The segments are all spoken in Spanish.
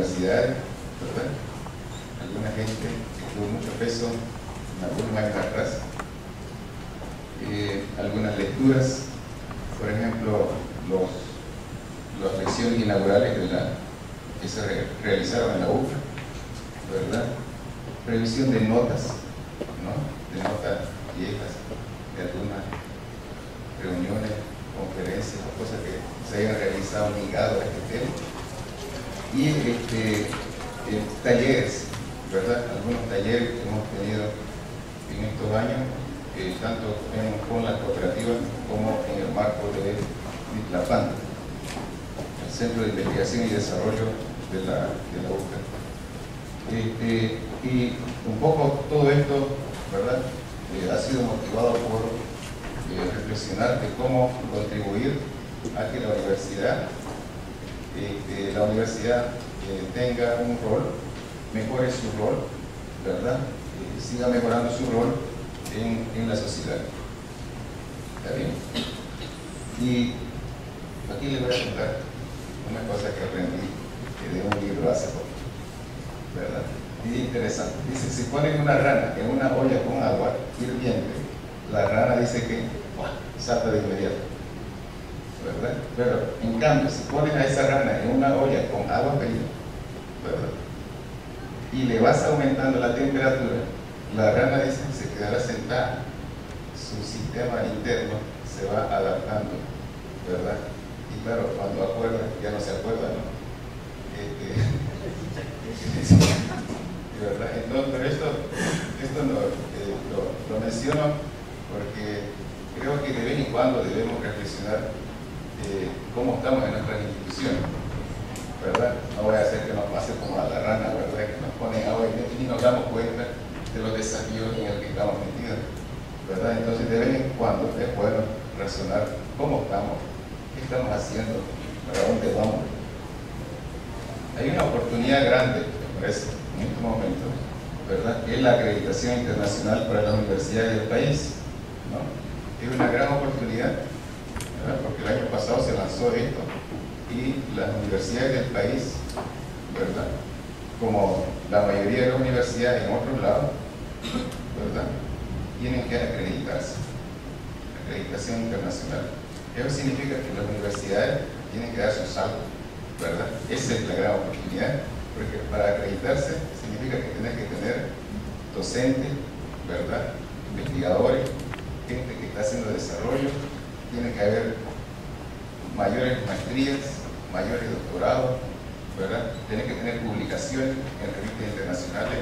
universidades, ¿verdad? Alguna gente que tuvo mucho peso en algunos años atrás. Algunas lecturas, por ejemplo, las lecciones inaugurales que se realizaron en la UFA, ¿verdad? Revisión de notas, ¿no? De notas viejas, de algunas reuniones, conferencias o cosas que se hayan realizado ligados a este tema. Y talleres, ¿verdad? Algunos talleres que hemos tenido en estos años, tanto con las cooperativas como en el marco de la PAN, el Centro de Investigación y Desarrollo de la UCA. Y un poco todo esto, ¿verdad? Ha sido motivado por reflexionar de cómo contribuir a que la universidad tenga un rol, mejore su rol, ¿verdad? Siga mejorando su rol en la sociedad. ¿Está bien? Y aquí les voy a contar una cosa que aprendí de un libro hace poco, ¿verdad? Y interesante. Dice, si ponen una rana en una olla con agua hirviente, la rana dice que salta de inmediato, ¿verdad? Pero en cambio, si ponen a esa rana en una olla con agua fría, ¿verdad? Y le vas aumentando la temperatura, la rana dice que se quedará sentada, su sistema interno se va adaptando, ¿verdad? Y claro, cuando acuerda, ya no se acuerda, ¿no? ¿Verdad? Entonces, pero esto lo menciono porque creo que de vez en cuando debemos reflexionar cómo estamos en nuestras instituciones, ¿verdad? No voy a hacer que nos pase como a la rana, ¿verdad? Que nos ponen agua y nos damos cuenta de los desafíos en el que estamos metidos, ¿verdad? Entonces, de vez en cuando es bueno razonar cómo estamos, qué estamos haciendo, para dónde vamos. Hay una oportunidad grande, me parece, en este momento, ¿verdad? Que es la acreditación internacional para las universidades del país, ¿no? Es una gran oportunidad, ¿verdad? Porque el año pasado se lanzó esto y las universidades del país, ¿verdad? Como la mayoría de las universidades en otros lados, ¿verdad? Tienen que acreditarse, acreditación internacional. Eso significa que las universidades tienen que dar su salto, ¿verdad? Esa es la gran oportunidad, porque para acreditarse significa que tienes que tener docentes, ¿verdad? Investigadores, gente que está haciendo desarrollo, tiene que haber mayores maestrías, mayores doctorados, ¿verdad? Tiene que tener publicaciones en revistas internacionales,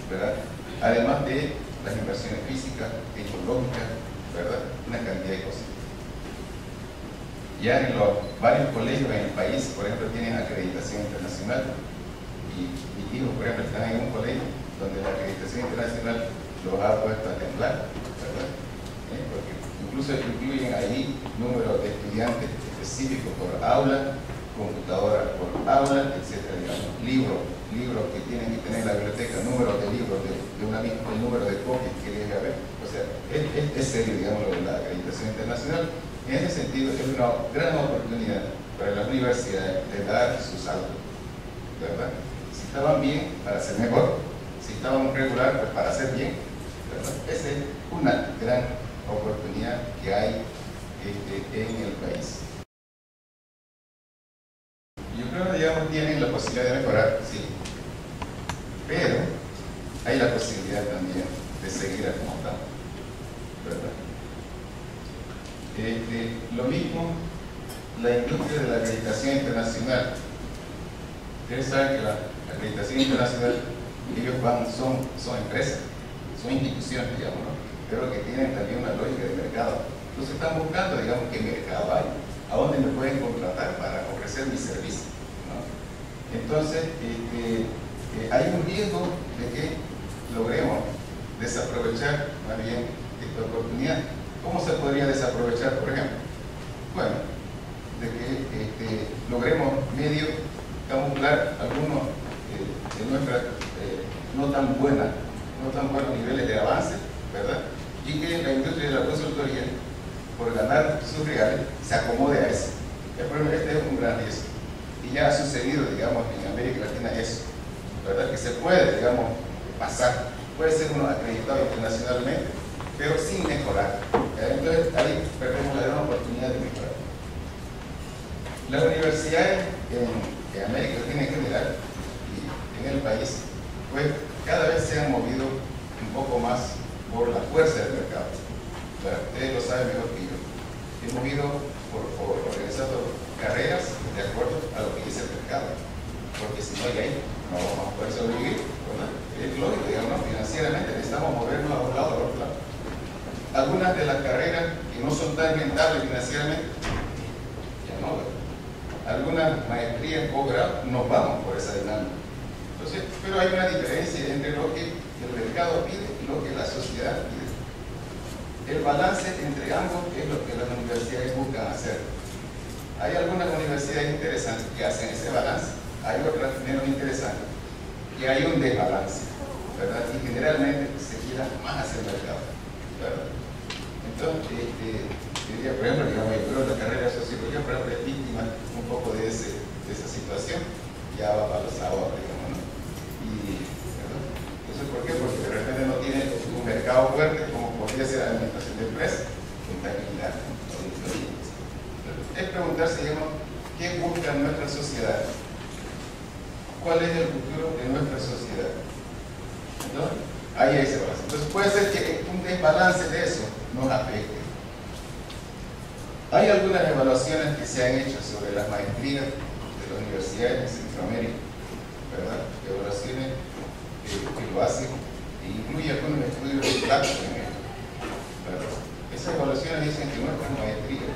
¿verdad? Además de las inversiones físicas, tecnológicas, ¿verdad? Una cantidad de cosas. Ya en los varios colegios en el país, por ejemplo, tienen acreditación internacional. Y mis hijos, por ejemplo, están en un colegio donde la acreditación internacional los ha puesto a temblar, ¿verdad? Porque incluso incluyen ahí números de estudiantes específicos por aula, computadoras por aula, etcétera, digamos, libros que tienen que tener en la biblioteca, números de libros de una misma, el número de copias que debe haber. O sea, es serio, digamos, lo de la acreditación internacional. En ese sentido, es una gran oportunidad para las universidades de dar su salto, ¿verdad? Si estaban bien, para ser mejor; si estaban regular, pues para hacer bien, ¿verdad? Esa es una gran oportunidad que hay en el país. Yo creo que, digamos, tienen la posibilidad de mejorar, sí, pero hay la posibilidad también de seguir como estamos, ¿verdad? Lo mismo la industria de la acreditación internacional. Ustedes saben que la acreditación internacional, ellos son empresas, son instituciones, digamos, ¿no? Pero que tienen también una lógica de mercado. Entonces están buscando, digamos, qué mercado hay, a dónde me pueden contratar para ofrecer mi servicio, ¿no? Entonces, hay un riesgo de que logremos desaprovechar más bien esta oportunidad. ¿Cómo se podría desaprovechar, por ejemplo? Bueno, de que logremos medio camuflar algunos de nuestras no tan buenos niveles de avance, ¿verdad? Y que la industria de la consultoría, por ganar sus reales, se acomode a eso. Este es un gran riesgo. y ya ha sucedido, digamos, en América Latina eso, ¿verdad? Que se puede, digamos, pasar, puede ser uno acreditado internacionalmente, pero sin mejorar. Entonces ahí perdemos la gran oportunidad de mejorar. Las universidades en América Latina en general y en el país, pues cada vez se han movido un poco más por la fuerza del mercado. Bueno, ustedes lo saben mejor que yo. He movido por organizando carreras de acuerdo a lo que dice el mercado, porque si no hay ahí, no vamos a poder sobrevivir, ¿verdad? Es lógico, digamos, financieramente necesitamos movernos a un lado o a otro lado. Algunas de las carreras que no son tan rentables financieramente, ya no, ¿verdad? Algunas maestrías o grado, nos vamos por esa dinámica. Entonces, pero hay una diferencia entre lo que el mercado pide y lo que la sociedad pide. El balance entre ambos es lo que las universidades buscan hacer. Hay algunas universidades interesantes que hacen ese balance, hay otras menos interesantes, y hay un desbalance, ¿verdad? Y generalmente se gira más hacia el mercado, ¿verdad? Entonces, diría, por ejemplo, digamos, yo creo que la carrera de sociología, por ejemplo, es víctima un poco de esa situación, ya va para los sábados, digamos, ¿no? Y, ¿verdad? ¿Eso por qué? Porque de repente no tiene un mercado fuerte como podría ser la administración de empresas, contabilidad, auditoría. Es preguntarse, digamos, ¿qué busca nuestra sociedad? ¿Cuál es el futuro de nuestra sociedad? Entonces, ahí hay ese balance. Entonces puede ser que un desbalance de eso nos afecte. Hay algunas evaluaciones que se han hecho sobre las maestrías de las universidades en Centroamérica, ¿verdad? Evaluaciones que lo hacen e incluye algunos estudios de impacto en ello, ¿verdad? Esas evaluaciones dicen que nuestras maestrías,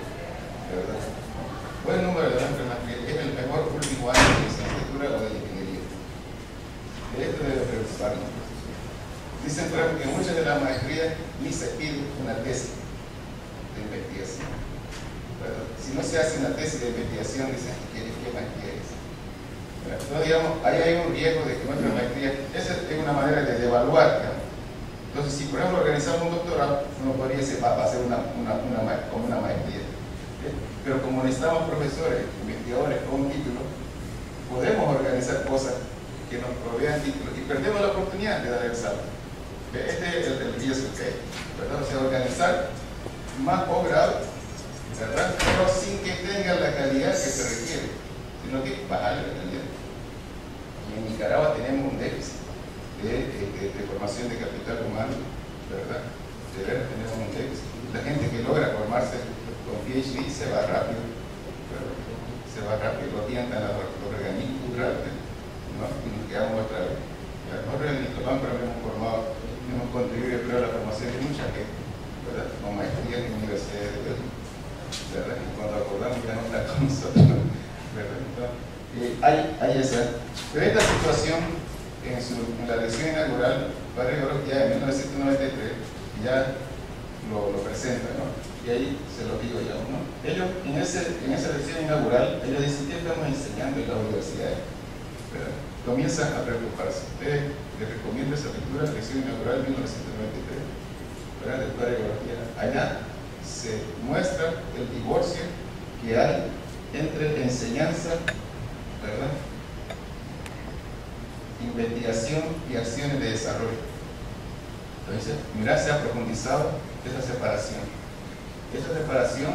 ¿verdad? Buen número de nuestras maestrías es el mejor último año de licenciatura o de ingeniería. De esto debe preocuparnos. Dicen, por ejemplo, que muchas de las maestrías ni se pide una tesis de investigación, ¿verdad? Si no se hace una tesis de investigación, dicen que ¿qué maestría es? Entonces, digamos, ahí hay un riesgo de que nuestra maestría, esa es una manera de evaluar, digamos. Entonces, si por ejemplo organizamos un doctorado, uno podría decir, va a hacer como una maestría. Pero como necesitamos profesores, investigadores con un título, podemos organizar cosas que nos provean títulos y perdemos la oportunidad de dar el salto. Este es el riesgo que hay, ¿verdad? O sea, organizar más posgrado, ¿verdad? Pero sin que tenga la calidad que se requiere, sino que bajarle la calidad. Y en Nicaragua tenemos un déficit de formación de capital humano, ¿verdad? De ver, tenemos un déficit. La gente que logra formarse con PhD se va rápido, ¿verdad? Se va rápido, lo tientan a los organismos culturales, ¿no? Y nos quedamos otra vez. Nosotros en Nicolán hemos formado, hemos contribuido a la formación de mucha gente, ¿verdad? Con maestrías en universidades de Bélgica, ¿verdad? Y cuando acordamos ya no está con nosotros, ¿verdad? Entonces, hay esa. Pero esta situación, en la lección inaugural, Padre Gorostia ya en 1993, ya lo presenta, ¿no? Y ahí se lo digo yo, ¿no? Ellos, en esa lección inaugural, ellos dicen, ¿qué estamos enseñando en las universidades? ¿Verdad? Comienzan a preocuparse. Ustedes les recomiendo esa lectura, lección inaugural 1993, ¿verdad? Del Padre Gorostia. Allá se muestra el divorcio que hay entre enseñanza, ¿verdad?, investigación y acciones de desarrollo. Entonces, mira, se ha profundizado esa separación. Esa separación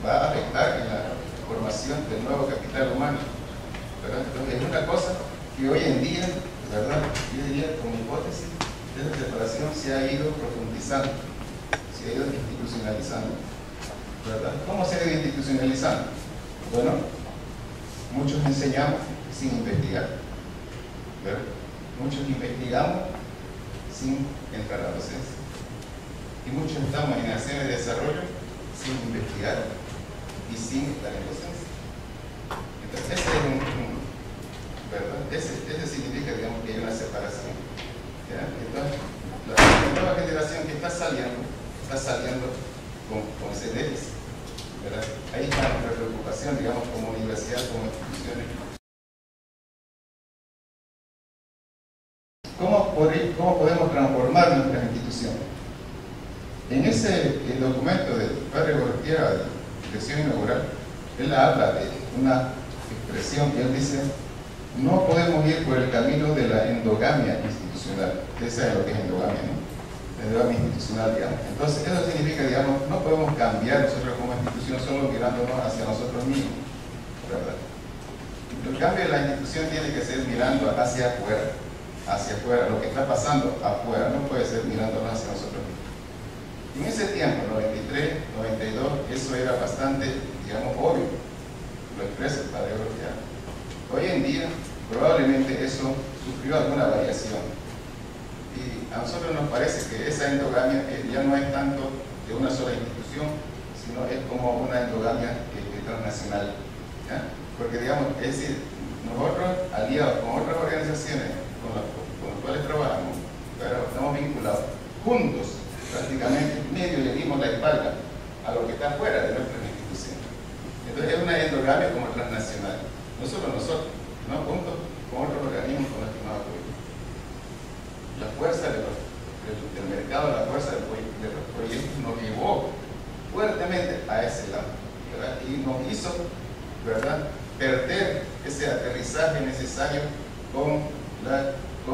va a afectar en la formación del nuevo capital humano, ¿verdad? Entonces, es una cosa que hoy en día, ¿verdad?, yo diría como hipótesis, esa separación se ha ido profundizando, se ha ido institucionalizando, ¿verdad? ¿Cómo se ha ido institucionalizando? Bueno, muchos enseñamos sin investigar, ¿verdad? Muchos investigamos sin entrar a la docencia. Y muchos estamos en acciones de desarrollo sin investigar y sin estar en docencia. Entonces, ese es ¿verdad? Ese significa, digamos, que hay una separación, ¿ya? Entonces, la nueva generación que está saliendo con ese déficit, ¿verdad? Ahí está nuestra preocupación, digamos, como universidad, como instituciones. ¿Cómo podemos transformar nuestras instituciones? En el documento del Padre Gorostia, lección inaugural, él habla de una expresión, él dice, no podemos ir por el camino de la endogamia institucional. Ustedes saben lo que es endogamia, ¿no? Endogamia institucional, digamos. Entonces, eso significa, digamos, no podemos cambiar nosotros como institución solo mirándonos hacia nosotros mismos, ¿verdad? El cambio de la institución tiene que ser mirando hacia afuera, lo que está pasando afuera, no puede ser mirándonos hacia nosotros mismos. Y en ese tiempo, 93, 92, eso era bastante, digamos, obvio, lo expresa el padre Gorgiano. Hoy en día, probablemente eso sufrió alguna variación. Y a nosotros nos parece que esa endogamia ya no es tanto de una sola institución, sino es como una endogamia transnacional. ¿Ya? Porque, digamos, es decir, nosotros, aliados con otras organizaciones con las cuales trabajamos, pero estamos vinculados, juntos, prácticamente, medio le dimos la espalda a lo que está fuera de nuestras instituciones. Entonces, es una endogamia como transnacional. No solo nosotros, no juntos con otros organismos con los que nos apoyamos. La fuerza del mercado, la fuerza de los proyectos nos llevó fuertemente a ese lado, ¿verdad? Y nos hizo, ¿verdad?, perder ese aterrizaje necesario con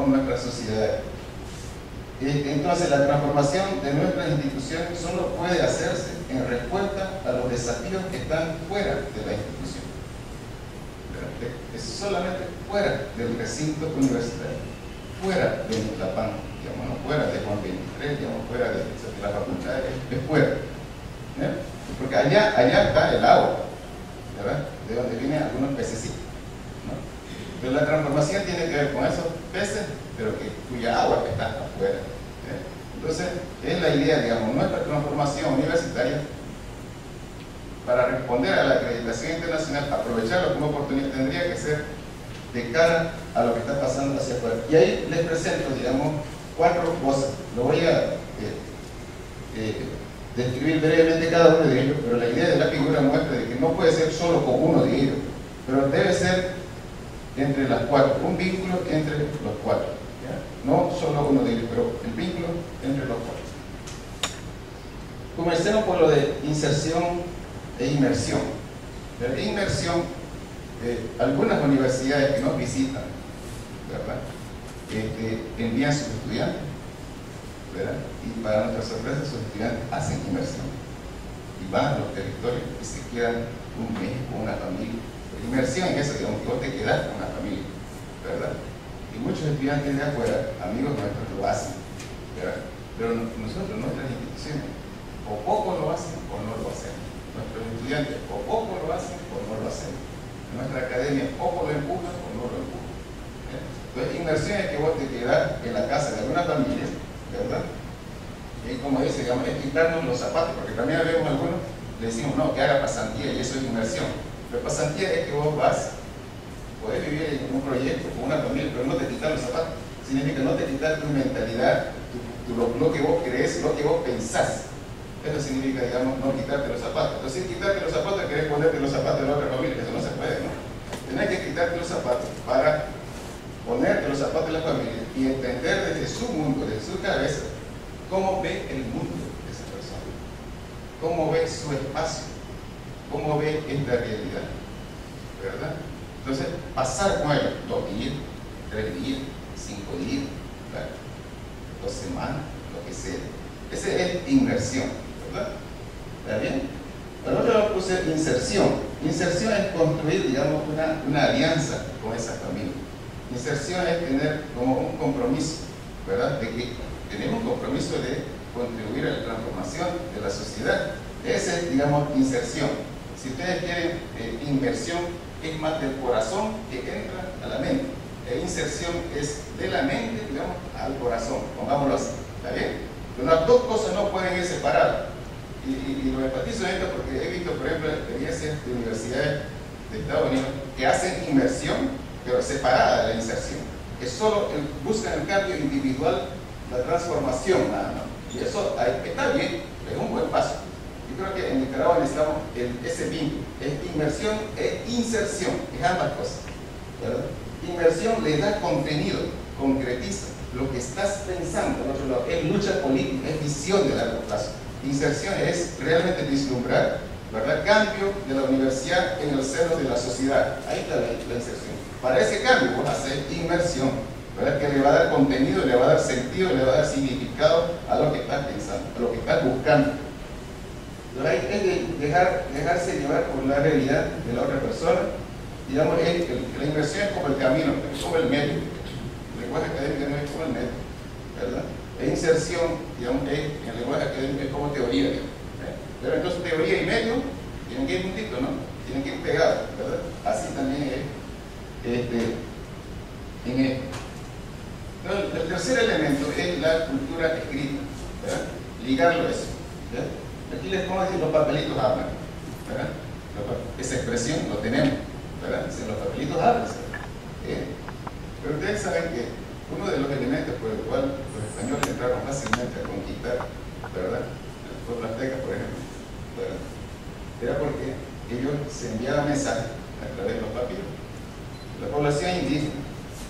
nuestra sociedad. Entonces, la transformación de nuestras instituciones solo puede hacerse en respuesta a los desafíos que están fuera de la institución. Es solamente fuera del recinto universitario, fuera de Utlapán, digamos, no fuera de Juan 23, digamos, fuera de la facultad, es fuera. Porque allá está el agua, ¿verdad?, de donde vienen algunos pececitos, ¿no? Pero la transformación tiene que ver con esos peces, pero cuya agua está afuera. Entonces, es la idea, digamos, nuestra transformación universitaria, para responder a la acreditación internacional, aprovecharlo como oportunidad, tendría que ser de cara a lo que está pasando hacia afuera. Y ahí les presento, digamos, 4 cosas. Lo voy a describir brevemente cada uno de ellos, pero la idea de la figura muestra de que no puede ser solo con uno de ellos, pero debe ser entre las 4, un vínculo entre los 4, ¿ya? No solo uno de ellos, pero el vínculo entre los 4. Comencemos por lo de inserción e inmersión. La inmersión, algunas universidades que nos visitan, ¿verdad?, envían sus estudiantes, ¿verdad?, y para nuestra sorpresa sus estudiantes hacen inmersión y van a los territorios y se quedan un mes con una familia. La inmersión es eso, digamos, que vos te quedás con una familia, ¿verdad? Y muchos estudiantes de afuera, amigos nuestros, lo hacen, ¿verdad? Pero nosotros, nuestras instituciones, o poco lo hacen o no lo hacemos. Nuestros estudiantes o poco lo hacen o no lo hacemos. Nuestra academia poco lo empuja o no lo empuja. Entonces, inmersión es que vos te quedás en la casa de alguna familia, ¿verdad? Y como dice, digamos, es quitarnos los zapatos, porque también vemos algunos, le decimos, no, que haga pasantía, y eso es inmersión. Pero pasantía es que vos vas, podés vivir en un proyecto con una familia, pero no te quitas los zapatos. Significa no te quitas tu mentalidad, lo que vos crees, lo que vos pensás. Eso significa, digamos, no quitarte los zapatos. Entonces, quitarte los zapatos, querés ponerte los zapatos de la otra familia, eso no se puede, ¿no? Tenés que quitarte los zapatos para ponerte los zapatos de la familia y entender desde su mundo, desde su cabeza, cómo ve el mundo de esa persona, cómo ve su espacio, cómo ve esta realidad, ¿verdad? Entonces, pasar con ellos 2 días, 3 días, 5 días, ¿verdad?, 2 semanas, lo que sea. Esa es inmersión, ¿verdad? ¿Está bien? Al otro lado puse inserción. Inserción es construir, digamos, una alianza con esa familia. Inserción es tener como un compromiso, ¿verdad?, de que tenemos un compromiso de contribuir a la transformación de la sociedad. Esa es, digamos, inserción. Si ustedes quieren inversión, es más del corazón que entra a la mente. Inserción es de la mente, digamos, al corazón, pongámoslo así, ¿está bien? Pero las dos cosas no pueden ir separadas. Y lo enfatizo en esto porque he visto, por ejemplo, experiencias de universidades de Estados Unidos que hacen inmersión, pero separada de la inserción, que solo buscan el cambio individual, la transformación nada más. Y eso está bien, es un buen paso. Yo creo que en Nicaragua necesitamos ese vínculo, es inmersión e inserción, es ambas cosas, ¿verdad? Inmersión le da contenido, concretiza lo que estás pensando. Al otro lado, es lucha política, es visión de largo plazo. Inserción es realmente vislumbrar ¿verdad? Cambio de la universidad en el seno de la sociedad. Ahí está la inserción. Para ese cambio vos haces inmersión, ¿verdad? Que le va a dar contenido, le va a dar sentido, le va a dar significado a lo que estás pensando, a lo que estás buscando. Entonces hay que dejarse llevar por la realidad de la otra persona. Digamos, la inversión es como el camino, es como el medio. El lenguaje académico no es como el medio, ¿verdad? La inserción, digamos, en el lenguaje académico es como teoría, digamos. Pero entonces teoría y medio tienen que ir juntitos, ¿no? Tienen que ir pegados, ¿verdad? Así también es en esto. Entonces, el tercer elemento es la cultura escrita, ¿verdad? Ligarlo a eso, ¿verdad? Aquí les pongo decir, los papelitos hablan, ¿verdad? Esa expresión lo tenemos, ¿verdad? Los papelitos hablan, ¿verdad? Pero ustedes saben que uno de los elementos por el cual los españoles entraron fácilmente a conquistar, ¿verdad? Los aztecas, por ejemplo, ¿verdad? Era porque ellos se enviaban mensajes a través de los papiros. La población indígena,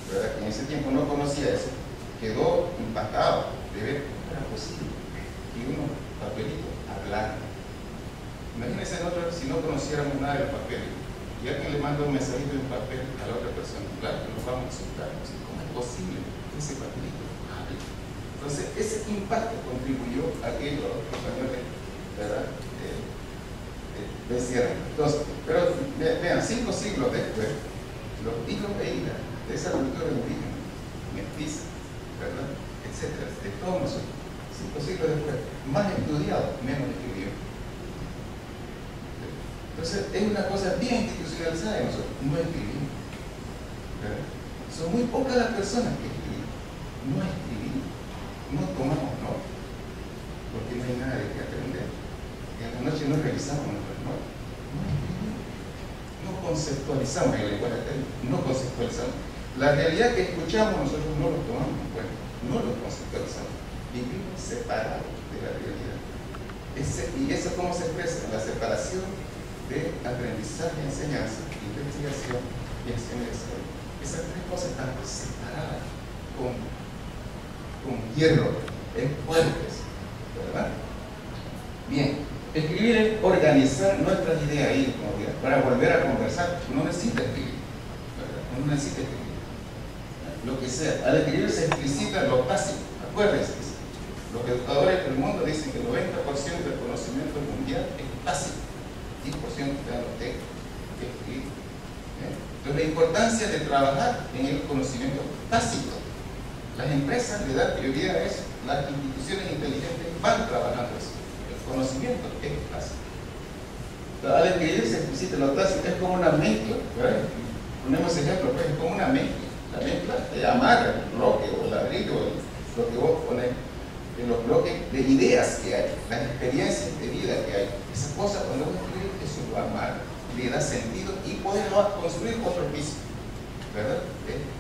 ¿verdad? Que en ese tiempo no conocía eso, quedó impactado de ver cómo era posible que unos papelitos hablaran. Imagínense nosotros si no conociéramos nada de los papeles y alguien le manda un mensajito de un papel a la otra persona, claro que nos vamos a asustar. ¿Cómo es posible que ese papelito hable? Entonces, ese impacto contribuyó a que los españoles, ¿verdad? Vencieran. Entonces, pero vean, 5 siglos después, los hijos de ida de esa cultura indígena, mestiza, ¿verdad? Etcétera, de todos nosotros, 5 siglos después, más estudiados, menos escribió. Entonces, es una cosa bien institucionalizada de nosotros, no escribimos, ¿verdad? Son muy pocas las personas que escriben, no escribimos, no tomamos nota, porque no hay nada de qué aprender. En la noche no revisamos nuestras notas, no escribimos, no conceptualizamos en el lenguaje académico, no conceptualizamos. La realidad que escuchamos nosotros no lo tomamos en cuenta, no lo conceptualizamos, vivimos separados de la realidad. ¿Y eso cómo se expresa? La separación de aprendizaje, enseñanza, investigación y acción y desarrollo. Esas 3 cosas están separadas con hierro, en fuertes, ¿verdad? Bien, escribir es organizar nuestras ideas ahí, para volver a conversar. Uno necesita escribir, ¿verdad? Uno necesita escribir. Lo que sea. Al escribir se explicita lo básico. Acuérdense, los educadores del mundo dicen que el 90% del conocimiento mundial es básico. 10% de los textos que escribir. Entonces, la importancia de trabajar en el conocimiento básico. Las empresas le dan prioridad a eso. Las instituciones inteligentes van trabajando eso. El conocimiento es básico. Al escribir se explicita lo básico, es como una mezcla, ¿verdad? Ponemos ejemplo, pues, es como una mezcla. La mezcla te amarra el bloque o el ladrillo, lo que vos pones en los bloques de ideas que hay, las experiencias de vida que hay. Esa cosa, cuando vos escribís, eso lo amarra, le da sentido y podés construir otro piso, ¿verdad?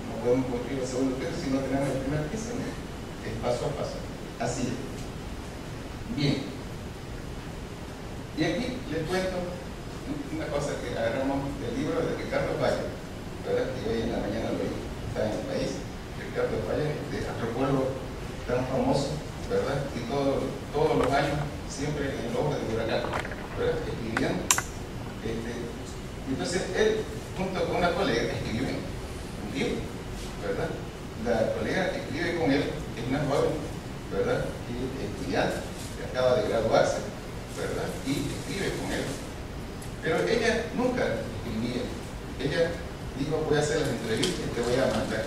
No podemos construir el segundo piso si no tenemos el primer piso, ¿no? Es paso a paso. Así es. Bien. Y aquí les cuento una cosa que agarramos del libro de Ricardo Valle, ¿verdad? Que hoy en la mañana lo vi, está en el país. Ricardo Valle, antropólogo tan famoso, ¿verdad? Y todos los años, siempre en el ojo del huracán, ¿verdad? Escribiendo. Entonces, él, junto con una colega, escribió un libro, ¿verdad? La colega que escribe con él es una joven, ¿verdad? Estudiante, que acaba de graduarse, ¿verdad? Y escribe con él. Pero ella nunca escribía. Ella dijo, voy a hacer las entrevistas y te voy a mandar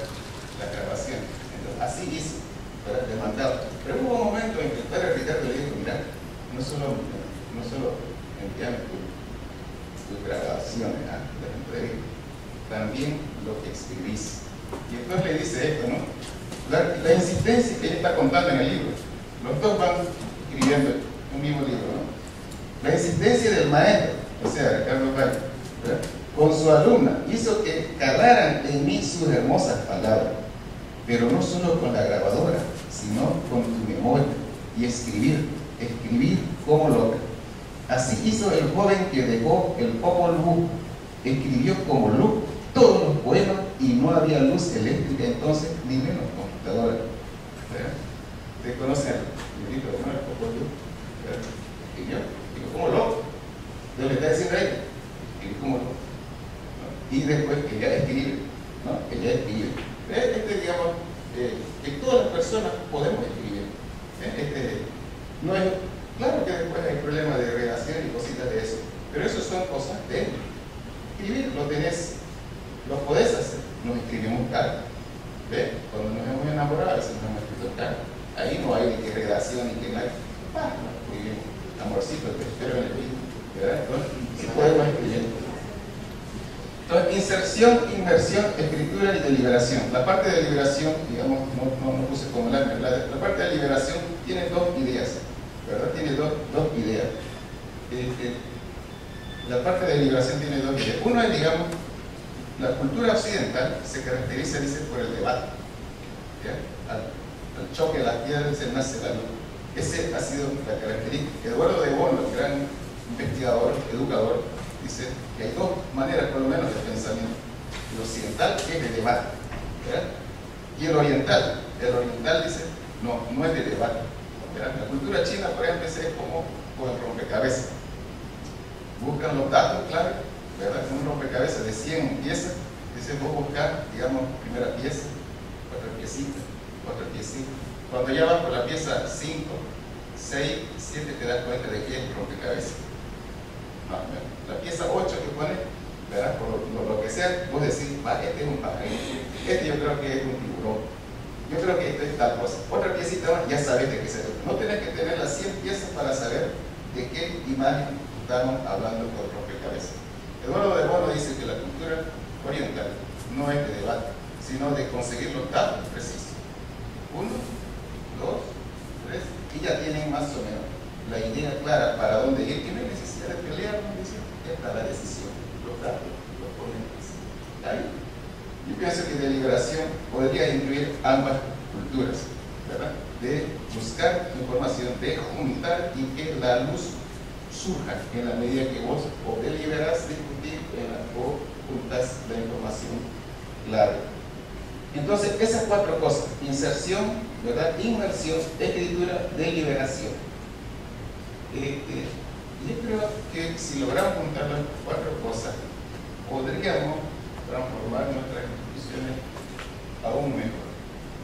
la grabación. Entonces, así hizo, para demandar. Pero hubo un momento en que el padre Ricardo le dijo, mira, no solo envíame tus grabaciones, las entrevistas, también lo que escribís. Y entonces le dice esto, ¿no? La insistencia que él está contando en el libro, los dos van escribiendo un mismo libro, ¿no? La insistencia del maestro, o sea, Ricardo Valle, ¿verdad?, con su alumna, hizo que calaran en mí sus hermosas palabras, pero no solo con la grabadora, sino con tu memoria, y escribir como loca. Así hizo el joven que dejó el Popol Vuh, escribió como loco todos los poemas y no había luz eléctrica entonces, ni menos computadora. ¿Ustedes conocen el librito de Popol Vuh? Escribió como loco. De decir a ella, escribir como tú, ¿no? Y después ella escribe, ¿no? Ella escribe. Digamos, que todas las personas podemos escribir. No es, claro que después hay problemas de redacción y cositas de eso, pero eso son cosas de escribir, lo podés hacer. Nos escribimos cartas. ¿Ve? Cuando nos hemos enamorado, a veces nos hemos escrito cartas. Ahí no hay ni que redacción ni que nada. Muy bien, amorcito, te espero en el vídeo. ¿Verdad? Entonces, si podemos escribir. Entonces, inserción, inmersión, escritura y deliberación. La parte de deliberación, digamos, no puse como la parte de deliberación tiene dos ideas, ¿verdad? Tiene dos ideas. La parte de deliberación tiene dos ideas. Uno es, digamos, la cultura occidental se caracteriza, dice, por el debate. ¿Ya? Al choque de las piedras se nace la luz. Esa ha sido la característica. Eduardo de Bono, el gran investigador, educador, dice que hay dos maneras, por lo menos, de pensamiento. El occidental, que es de debate, ¿verdad? Y el oriental. El oriental dice, no es de debate, ¿verdad? La cultura china, por ejemplo, es como el rompecabezas. Buscan los datos clave, ¿verdad? Un rompecabezas de 100 piezas. Dice, vos buscar, digamos, primera pieza, otra piecita, otra piecita. Cuando ya vas por la pieza 5, 6, 7, te das cuenta de que es rompecabezas. La pieza 8 que pone, ¿verdad? Por lo que sea, vos decís, este es un pajarito, este yo creo que es un tiburón, yo creo que esto es tal cosa. Otra piecita más, ya sabes de qué se trata. No tenés que tener las 100 piezas para saber de qué imagen estamos hablando por rompecabezas. Eduardo de Bono dice que la cultura oriental no es de debate, sino de conseguir los datos precisos. 1, 2, 3, y ya tienen más o menos la idea clara para dónde ir. Y no hay necesidad de pelear, no dice, ya está la decisión, los datos, los ponentes. Ahí. Yo pienso que deliberación podría incluir ambas culturas, ¿verdad? De buscar información, de juntar y que la luz surja en la medida que vos o deliberás, discutir o juntas la información clave. Entonces, esas cuatro cosas: inserción, ¿verdad? Inmersión, escritura, deliberación. Yo creo que si logramos juntar las cuatro cosas, podríamos transformar nuestras instituciones aún mejor,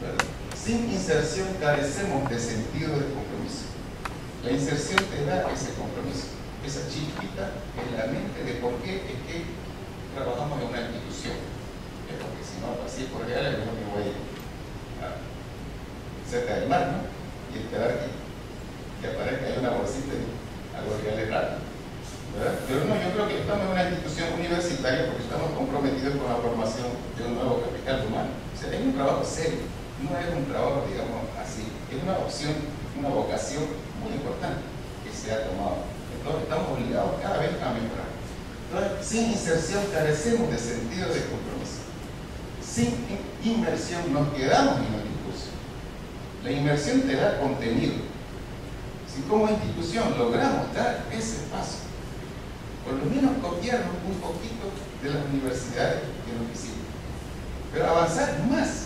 ¿verdad? Sin inserción carecemos de sentido de compromiso. La inserción te da ese compromiso, esa chispita en la mente de por qué es que trabajamos en una institución. Porque si no, así por real, yo me voy cerca del mar, ¿no? Y esperar que aparezca ahí una bolsita y algo real es raro, ¿verdad? Pero no, yo creo que estamos en una institución universitaria porque estamos comprometidos con la formación de un nuevo capital humano. O sea, es un trabajo serio, no es un trabajo, digamos, así, es una opción, una vocación muy importante que se ha tomado. Entonces estamos obligados cada vez a mejorar. Entonces, sin inserción carecemos de sentido de compromiso. Sin inmersión nos quedamos en el discurso. La inmersión te da contenido. Si como institución logramos dar ese paso, por lo menos copiarnos un poquito de las universidades que nos visitan, pero avanzar más,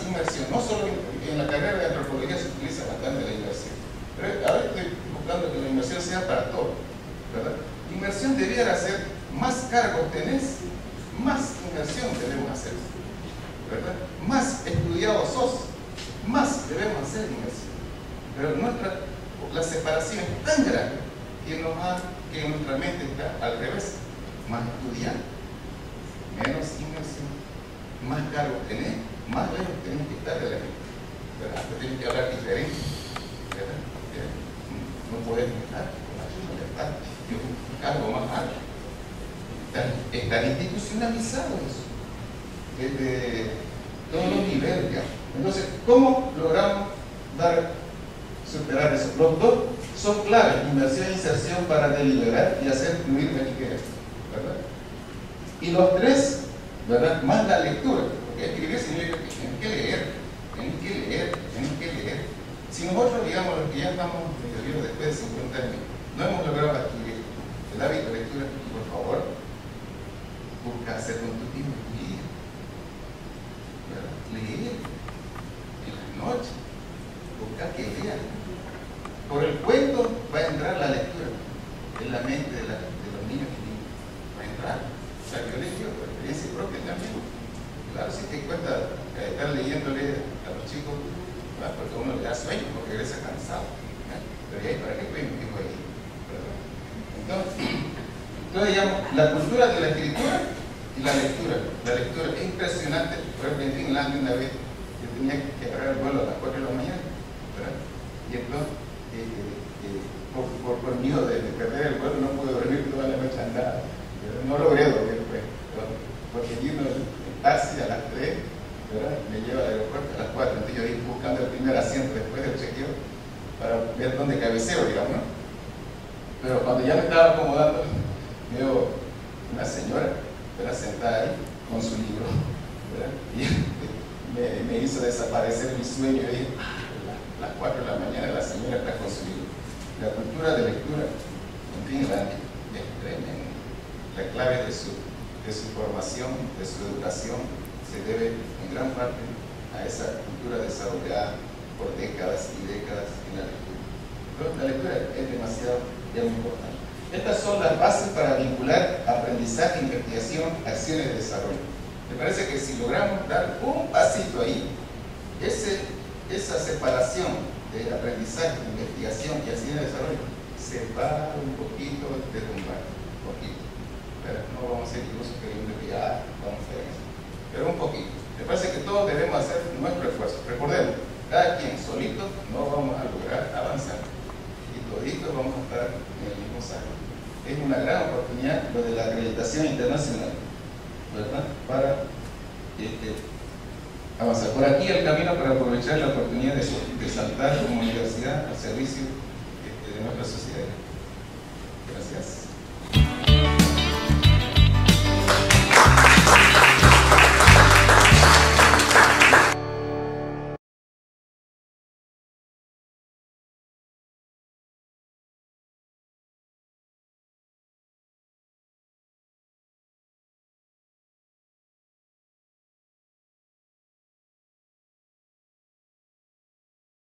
inmersión. No solo en la carrera de antropología se utiliza bastante la inmersión, pero ahora estoy buscando que la inmersión sea para todo, ¿verdad? Inmersión debiera ser, más cargos tenés, más inmersión debemos hacer, ¿verdad? Más estudiados sos, más debemos hacer inmersión. Pero la separación es tan grande que nuestra mente está al revés. Más estudiar, menos inmersión. Más cargos tenés, más lejos tenés que estar de la gente, ¿verdad? Tenés que hablar diferente, ¿verdad? No podés estar con la libertad de un cargo más alto. Están institucionalizados eso, desde todos los niveles, digamos. Entonces, ¿cómo logramos superar eso? Los dos son claves: inmersión e inserción, para deliberar y hacer fluir mentiras, ¿verdad? Y los tres, ¿verdad? Más la lectura, porque escribir significa que tienen que leer. Si nosotros, digamos, los que ya estamos después de 50 años, no hemos logrado adquirir el hábito de lectura, por favor, busca hacer con tu tiempo, leer en las noches, busca que lean. Por el cuento va a entrar la lectura. El en la mente de los niños y niñas va a entrar. O sea, yo les digo por experiencia propia también. Claro, si te cuesta estar leyéndole a los chicos, ¿verdad? Porque uno le da sueño, porque regresa cansado, ¿verdad? Pero ahí para qué fue mi hijo ahí, ¿verdad? Entonces digamos, la cultura de la escritura y la lectura. La lectura es impresionante. Por ejemplo, en Finlandia una vez yo tenía que agarrar el vuelo a las 4 de la mañana, ¿verdad? Y entonces, por miedo de perder el vuelo, no pude dormir toda la noche andada. No logré dormir, pues, porque vino el taxi a las 3, ¿verdad? Me lleva al aeropuerto a las 4. Entonces yo iba buscando el primer asiento después del chequeo para ver dónde cabeceo, digamos, ¿no? Pero cuando ya me estaba acomodando, veo una señora, ¿verdad? Sentada ahí con su libro, ¿verdad? Y me hizo desaparecer mi sueño. Y dije, a las 4 de la mañana la señora está con su libro. La cultura de lectura en Finlandia es tremenda. La clave de su formación, de su educación, se debe en gran parte a esa cultura desarrollada por décadas y décadas en la lectura. Entonces, la lectura es demasiado importante. Estas son las bases para vincular aprendizaje, investigación, acciones de desarrollo. Me parece que si logramos dar un pasito ahí, esa separación de aprendizaje, investigación y acciones de desarrollo se va un poquito derrumbar, un poquito. Pero no vamos a ser incluso queriendo que ya vamos a hacer eso, pero un poquito. Me parece que todos debemos hacer nuestro esfuerzo. Recordemos, cada quien solito no vamos a lograr avanzar y toditos vamos a estar en el mismo saco. Es una gran oportunidad lo de la acreditación internacional, ¿verdad? Para avanzar. Por aquí el camino para aprovechar la oportunidad de saltar como universidad al servicio